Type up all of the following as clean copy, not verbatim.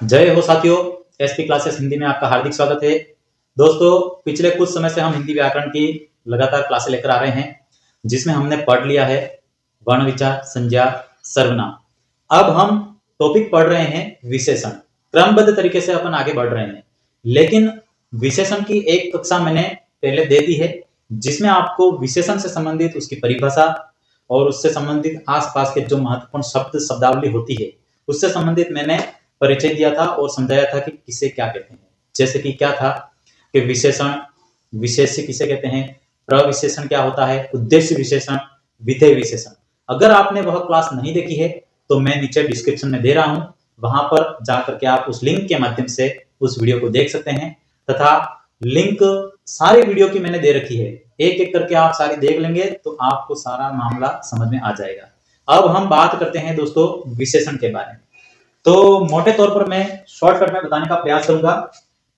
जय हो साथियों। एसपी क्लासेस हिंदी में आपका हार्दिक स्वागत है। दोस्तों, पिछले कुछ समय से हम हिंदी व्याकरण की लगातार क्लासें लेकर आ रहे हैं, जिसमें हमने पढ़ लिया है वर्ण विचार, संज्ञा, सर्वनाम। अब हम टॉपिक पढ़ रहे हैं विशेषण। क्रमबद्ध तरीके से अपन आगे बढ़ रहे हैं, लेकिन विशेषण की एक कक्षा मैंने पहले दे दी है, जिसमें आपको विशेषण से संबंधित उसकी परिभाषा और उससे संबंधित आसपास के जो महत्वपूर्ण शब्द शब्दावली होती है उससे संबंधित मैंने परिचय दिया था और समझाया था कि किसे क्या कहते हैं। जैसे कि क्या था कि विशेषण, विशेष्य किसे कहते हैं, प्रविशेषण क्या होता है, उद्देश्य विशेषण, विधेय विशेषण। अगर आपने वह क्लास नहीं देखी है तो मैं नीचे डिस्क्रिप्शन में दे रहा हूं, वहां पर जाकर के आप उस लिंक के माध्यम से उस वीडियो को देख सकते हैं। तथा लिंक सारी वीडियो की मैंने दे रखी है, एक एक करके आप सारी देख लेंगे तो आपको सारा मामला समझ में आ जाएगा। अब हम बात करते हैं दोस्तों विशेषण के बारे में। तो मोटे तौर पर मैं शॉर्टकट में बताने का प्रयास करूंगा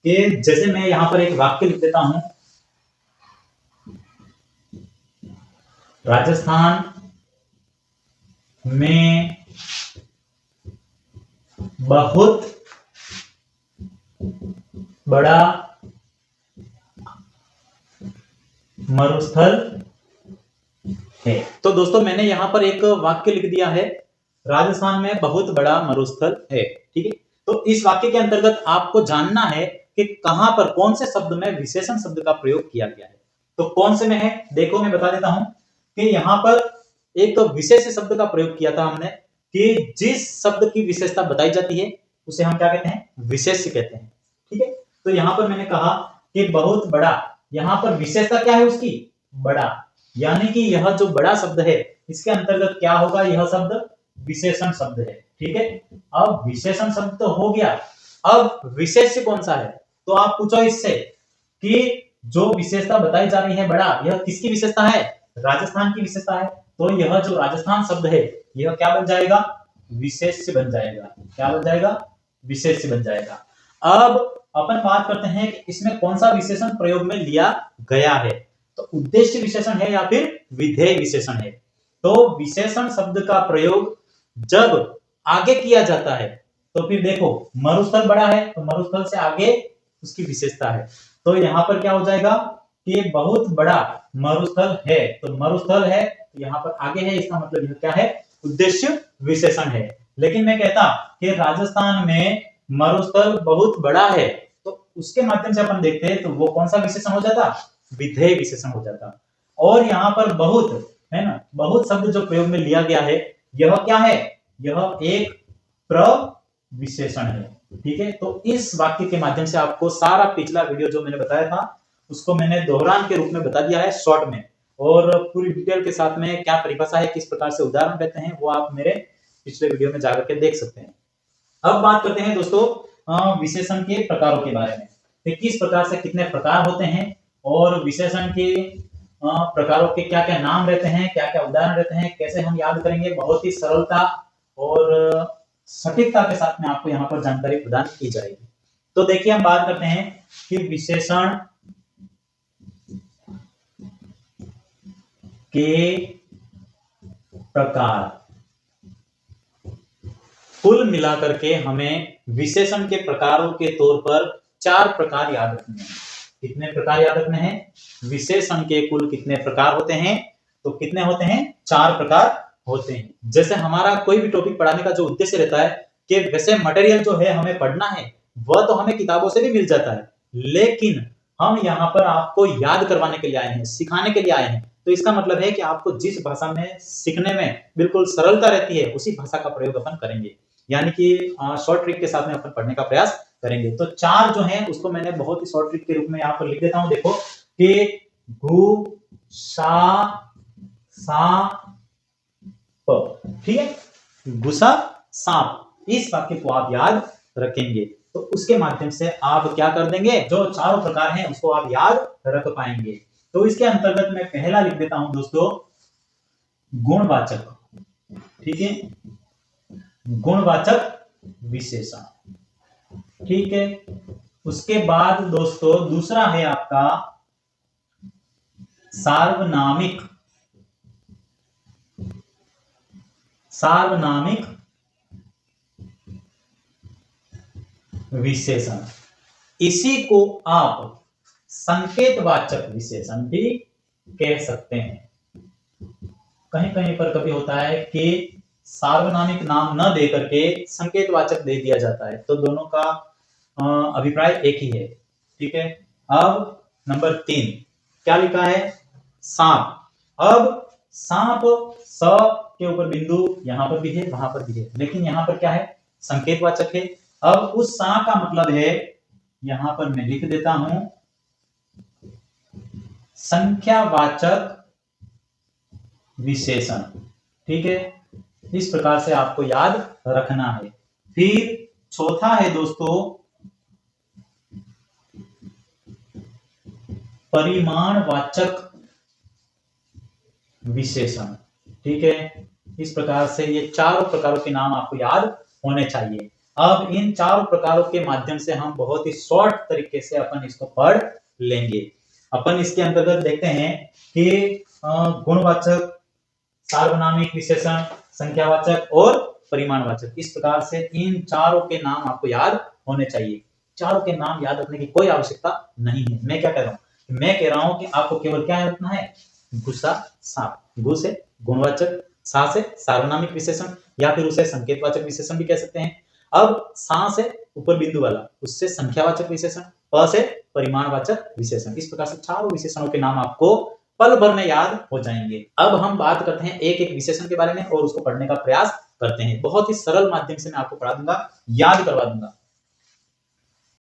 कि जैसे मैं यहां पर एक वाक्य लिख देता हूं, राजस्थान में बहुत बड़ा मरुस्थल है। तो दोस्तों मैंने यहां पर एक वाक्य लिख दिया है, राजस्थान में बहुत बड़ा मरुस्थल है। ठीक है, तो इस वाक्य के अंतर्गत आपको जानना है कि कहां पर कौन से शब्द में विशेषण शब्द का प्रयोग किया गया है। तो कौन से में है, देखो मैं बता देता हूं कि यहां पर एक विशेष शब्द का प्रयोग किया था हमने कि जिस शब्द की विशेषता बताई जाती है उसे हम क्या कहते हैं, विशेष्य कहते हैं। ठीक है, तो यहां पर मैंने कहा कि बहुत बड़ा, यहां पर विशेषता क्या है उसकी, बड़ा, यानी कि यह जो बड़ा शब्द है इसके अंतर्गत क्या होगा, यह शब्द विशेषण शब्द है। ठीक है, अब विशेषण शब्द तो हो गया, अब विशेष्य कौन सा है, तो आप पूछो इससे कि जो विशेषता बताई जा रही है बड़ा, यह किसकी विशेषता है, राजस्थान की विशेषता है। तो यह जो राजस्थान शब्द है यह क्या बन जाएगा, विशेष्य बन जाएगा। क्या बन जाएगा, विशेष्य बन जाएगा। अब अपन बात करते हैं कि इसमें कौन सा विशेषण प्रयोग में लिया गया है, तो उद्देश्य विशेषण है या फिर विधेय विशेषण है। तो विशेषण शब्द का प्रयोग जब आगे किया जाता है तो फिर देखो मरुस्थल बड़ा है तो मरुस्थल से आगे उसकी विशेषता है, तो यहां पर क्या हो जाएगा कि बहुत बड़ा मरुस्थल है, तो मरुस्थल है तो यहां पर आगे है, इसका मतलब यह क्या है, उद्देश्य विशेषण है। लेकिन मैं कहता कि राजस्थान में मरुस्थल बहुत बड़ा है, तो उसके माध्यम से अपन देखते हैं तो वो कौन सा विशेषण हो जाता, विधेय विशेषण हो जाता। और यहां पर बहुत है ना, बहुत शब्द जो प्रयोग में लिया गया है यह क्या है, यह एक प्रविशेषण है। ठीक है, तो इस वाक्य के माध्यम से आपको सारा पिछला वीडियो जो मैंने बताया था उसको मैंने दोहरान के रूप में बता दिया है शॉर्ट में, और पूरी डिटेल के साथ में क्या परिभाषा है, किस प्रकार से उदाहरण देते हैं, वो आप मेरे पिछले वीडियो में जाकर के देख सकते हैं। अब बात करते हैं दोस्तों विशेषण के प्रकारों के बारे में, कि किस प्रकार से कितने प्रकार होते हैं और विशेषण के प्रकारों के क्या क्या नाम रहते हैं, क्या क्या उदाहरण रहते हैं, कैसे हम याद करेंगे। बहुत ही सरलता और सटीकता के साथ में आपको यहाँ पर जानकारी प्रदान की जाएगी। तो देखिए हम बात करते हैं कि विशेषण के प्रकार, कुल मिलाकर के हमें विशेषण के प्रकारों के तौर पर 4 प्रकार याद रखने हैं। कितने प्रकार याद रखने हैं, विशेषण के कुल कितने प्रकार होते हैं, तो कितने होते हैं, 4 प्रकार होते हैं। जैसे हमारा कोई भी टॉपिक पढ़ाने का जो उद्देश्य रहता है कि वैसे मटेरियल जो है हमें पढ़ना है वह तो हमें किताबों से भी मिल जाता है, लेकिन हम यहाँ पर आपको याद करवाने के लिए आए हैं, सिखाने के लिए आए हैं। तो इसका मतलब है कि आपको जिस भाषा में सीखने में बिल्कुल सरलता रहती है उसी भाषा का प्रयोग अपन करेंगे, यानी कि शॉर्ट ट्रिक के साथ में अपन पढ़ने का प्रयास करेंगे। तो 4 जो है उसको मैंने बहुत ही शॉर्ट ट्रिक के रूप में यहाँ पर लिख देता हूं, देखो कि घु सा प। ठीक है, गुस्सा सांप, इस वाक्य को आप याद रखेंगे तो उसके माध्यम से आप क्या कर देंगे, जो चारों प्रकार हैं उसको आप याद रख पाएंगे। तो इसके अंतर्गत मैं पहला लिख देता हूं दोस्तों, गुणवाचक। ठीक है, गुणवाचक विशेषण। ठीक है, उसके बाद दोस्तों दूसरा है आपका सार्वनामिक, सार्वनामिक विशेषण, इसी को आप संकेतवाचक विशेषण भी कह सकते हैं। कहीं कहीं पर कभी होता है कि सार्वनामिक नाम न दे करके संकेतवाचक दे दिया जाता है, तो दोनों का अभिप्राय एक ही है। ठीक है, अब नंबर 3 क्या लिखा है? सांप। अब सांप स के ऊपर बिंदु यहां पर भी है, वहां पर भी है, लेकिन यहां पर क्या है? संकेतवाचक है। अब उस सा का मतलब है, यहां पर मैं लिख देता हूं, संख्यावाचक विशेषण। ठीक है, इस प्रकार से आपको याद रखना है। फिर चौथा है दोस्तों परिमाणवाचक विशेषण। ठीक है, इस प्रकार से ये चारों प्रकारों के नाम आपको याद होने चाहिए। अब इन चारों प्रकारों के माध्यम से हम बहुत ही शॉर्ट तरीके से अपन इसको पढ़ लेंगे। अपन इसके अंतर्गत देखते हैं कि गुणवाचक, सार्वनामिक विशेषण, संख्यावाचक और परिमाणवाचक, इस प्रकार से इन चारों के नाम आपको याद होने चाहिए। चारों के नाम याद रखने की कोई आवश्यकता नहीं है। मैं क्या कह रहा हूं? मैं कह रहा हूं कि आपको केवल क्या रखना है? गुस्सा सांप, गु से गुणवाचक, सा से सार्वनामिक विशेषण, या फिर उसे संकेतवाचक विशेषण भी कह सकते हैं। अब सा से ऊपर बिंदु वाला, उससे संख्यावाचक विशेषण, प से परिमाणवाचक विशेषण। इस प्रकार से चारों विशेषणों के नाम आपको पल भर में याद हो जाएंगे। अब हम बात करते हैं एक एक विशेषण के बारे में और उसको पढ़ने का प्रयास करते हैं। बहुत ही सरल माध्यम से मैं आपको पढ़ा दूंगा, याद करवा दूंगा।